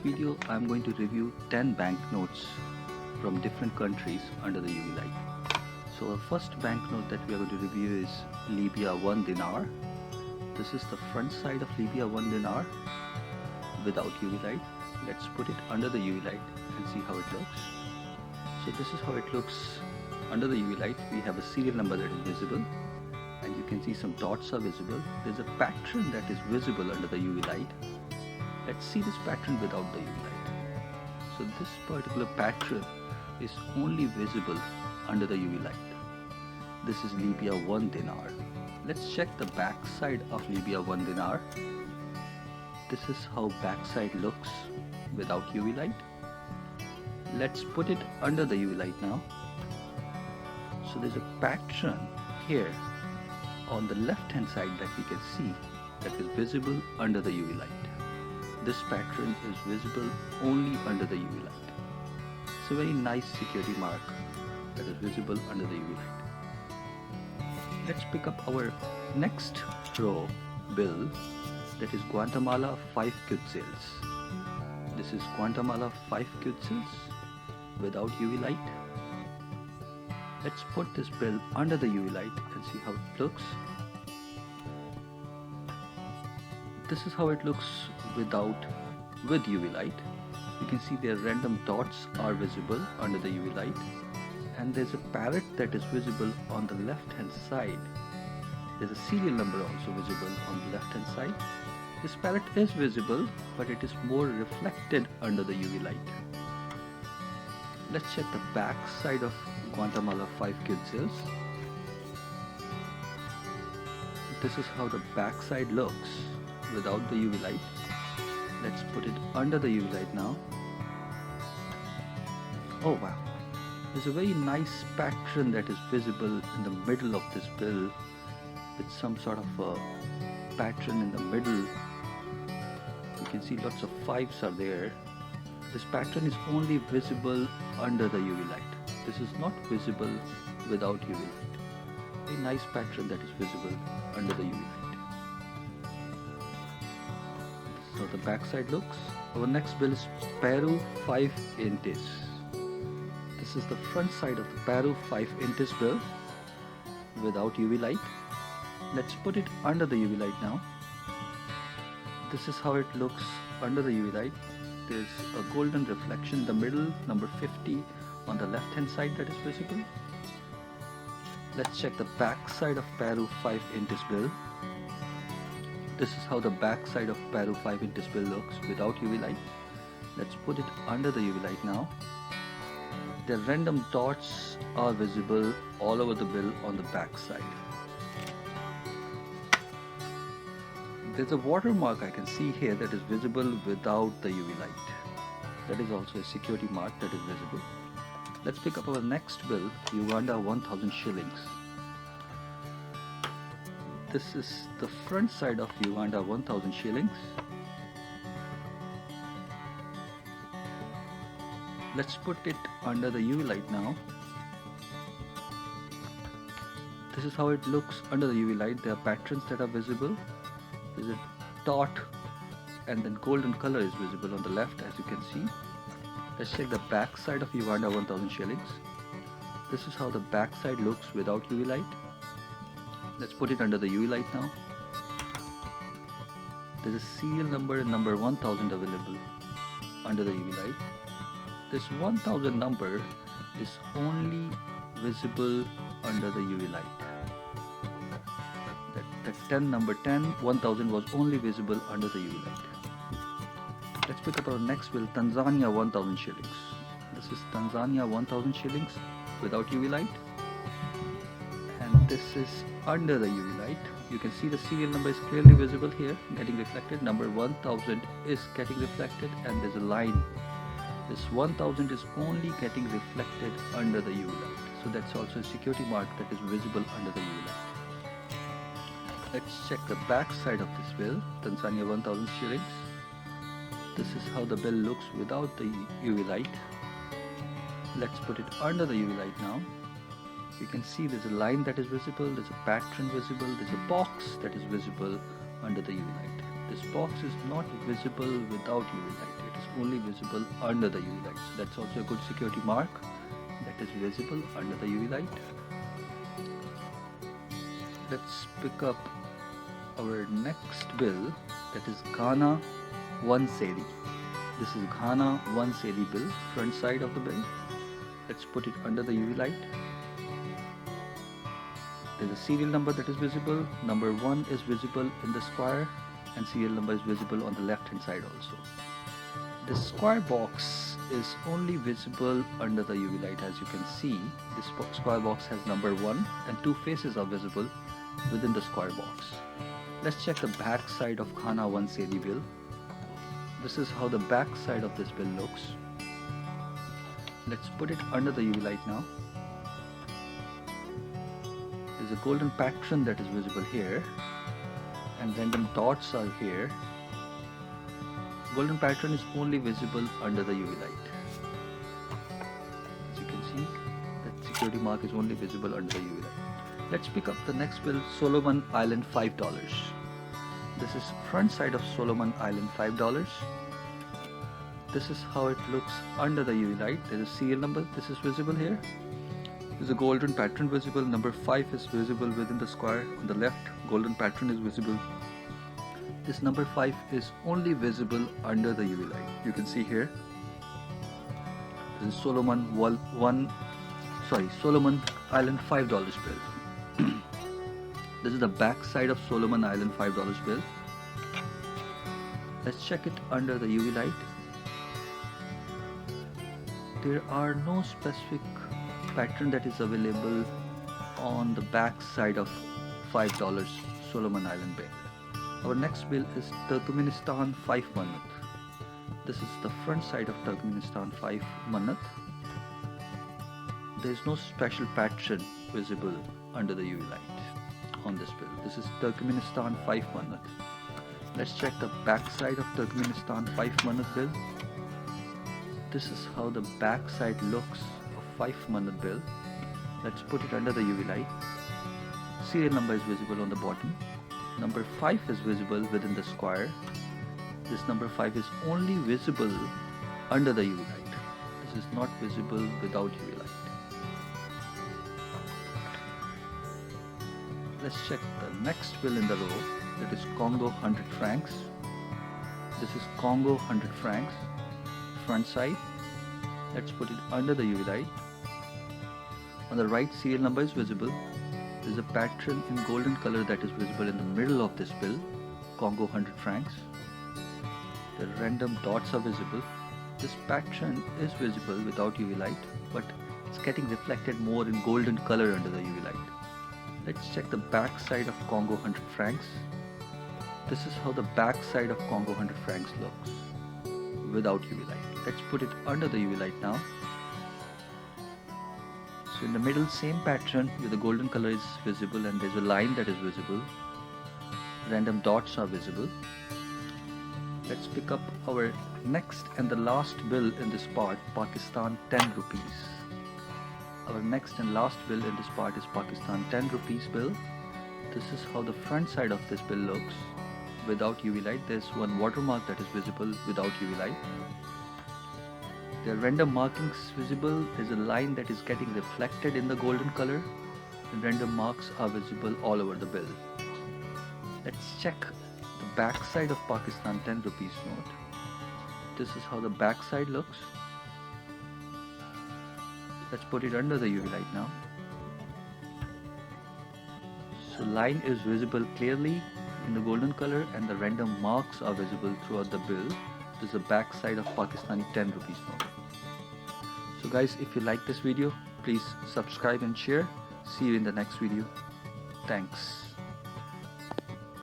video, I'm going to review 10 banknotes from different countries under the UV light. So our first banknote that we are going to review is Libya 1 dinar. This is the front side of Libya 1 dinar without UV light. Let's put it under the UV light and see how it looks. So this is how it looks under the UV light. We have a serial number that is visible, and you can see some dots are visible. There's a pattern that is visible under the UV light. Let's see this pattern without the UV light. So this particular pattern is only visible under the UV light. This is Libya 1 dinar. Let's check the back side of Libya 1 dinar. This is how backside looks without UV light. Let's put it under the UV light now. So there's a pattern here on the left hand side that we can see that is visible under the UV light. This pattern is visible only under the UV light. It's a very nice security mark that is visible under the UV light. Let's pick up our next row bill, that is Guatemala 5 Quetzales. This is Guatemala 5 Quetzales without UV light. Let's put this bill under the UV light and see how it looks. This is how it looks with UV light. You can see their random dots are visible under the UV light, and there's a parrot that is visible on the left hand side. There's a serial number also visible on the left hand side. This parrot is visible, but it is more reflected under the UV light. Let's check the back side of Guatemala 5 Quetzales. This is how the back side looks without the UV light. Let's put it under the UV light now. Oh wow, there's a very nice pattern that is visible in the middle of this bill with some sort of a pattern in the middle. You can see lots of fives are there. This pattern is only visible under the UV light. This is not visible without UV light. A nice pattern that is visible under the UV light. So the back side looks. Our next bill is PERU 5 INTIS. This is the front side of the PERU 5 INTIS bill without UV light. Let's put it under the UV light now. This is how it looks under the UV light. There's a golden reflection in the middle, number 50 on the left hand side that is visible. Let's check the back side of PERU 5 INTIS bill. This is how the back side of PERU 5 INTIS bill looks without UV light. Let's put it under the UV light now. The random dots are visible all over the bill on the back side. There's a watermark I can see here that is visible without the UV light. That is also a security mark that is visible. Let's pick up our next bill, Uganda 1000 shillings. This is the front side of Uganda 1000 shillings. Let's put it under the UV light now. This is how it looks under the UV light. There are patterns that are visible. There's a dot and then golden color is visible on the left, as you can see. Let's check the back side of Uganda 1000 shillings. This is how the back side looks without UV light. Let's put it under the UV light now. There's a serial number and number 1000 available under the UV light. This 1000 number is only visible under the UV light. That 10 number 10, 1000 was only visible under the UV light. Let's pick up our next bill, Tanzania 1000 shillings. This is Tanzania 1000 shillings without UV light. And this is under the UV light. You can see the serial number is clearly visible here, getting reflected. Number 1000 is getting reflected, and there's a line. This 1000 is only getting reflected under the UV light. So that's also a security mark that is visible under the UV light. Let's check the back side of this bill, Tanzania 1000 shillings. This is how the bill looks without the UV light. Let's put it under the UV light now. You can see there's a line that is visible, there's a pattern visible, there's a box that is visible under the UV light. This box is not visible without UV light. It is only visible under the UV light. So that's also a good security mark that is visible under the UV light. Let's pick up our next bill, that is Ghana 1 Cedi. This is Ghana 1 Cedi bill, front side of the bill. Let's put it under the UV light. There's a serial number that is visible. Number 1 is visible in the square and serial number is visible on the left hand side also. The square box is only visible under the UV light. As you can see, this square box has number 1 and 2 faces are visible within the square box. Let's check the back side of Ghana 1 Cedi bill. This is how the back side of this bill looks. Let's put it under the UV light now. There's a golden pattern that is visible here and random dots are here. Golden pattern is only visible under the UV light. As you can see, that security mark is only visible under the UV light. Let's pick up the next bill, Solomon Island $5. This is front side of Solomon Island $5. This is how it looks under the UV light. There is a serial number. This is visible here. There's a golden pattern visible. Number 5 is visible within the square. On the left, golden pattern is visible. This number 5 is only visible under the UV light. You can see here. This is Solomon Island $5 bill. This is the back side of Solomon Island $5 bill. Let's check it under the UV light. There are no specific pattern that is available on the back side of $5 Solomon Island bill. Our next bill is Turkmenistan 5 MANAT. This is the front side of Turkmenistan 5 MANAT. There is no special pattern visible under the UV light on this bill. This is Turkmenistan 5 MANAT. Let's check the back side of Turkmenistan 5 MANAT bill. This is how the back side looks of 5 MANAT bill. Let's put it under the UV light. Serial number is visible on the bottom. Number 5 is visible within the square. This number 5 is only visible under the UV light. This is not visible without UV light. Let's check the next bill in the row, that is Congo 100 francs. This is Congo 100 francs, front side. Let's put it under the UV light. On the right, serial number is visible. There is a pattern in golden color that is visible in the middle of this bill, Congo 100 francs. The random dots are visible. This pattern is visible without UV light, but it's getting reflected more in golden color under the UV light. Let's check the back side of Congo 100 francs. This is how the back side of Congo 100 francs looks without UV light. Let's put it under the UV light now. So in the middle, same pattern with the golden color is visible and there's a line that is visible. Random dots are visible. Let's pick up our next and the last bill in this part, Pakistan 10 rupees. Our next and last bill in this part is Pakistan 10 rupees bill. This is how the front side of this bill looks without UV light. There's one watermark that is visible without UV light. There are random markings visible. There's a line that is getting reflected in the golden color. And random marks are visible all over the bill. Let's check the back side of Pakistan 10 rupees note. This is how the back side looks. Let's put it under the UV light now. So line is visible clearly in the golden color and the random marks are visible throughout the bill. This is the back side of Pakistani 10 rupees note. So guys, if you like this video, please subscribe and share. See you in the next video. Thanks.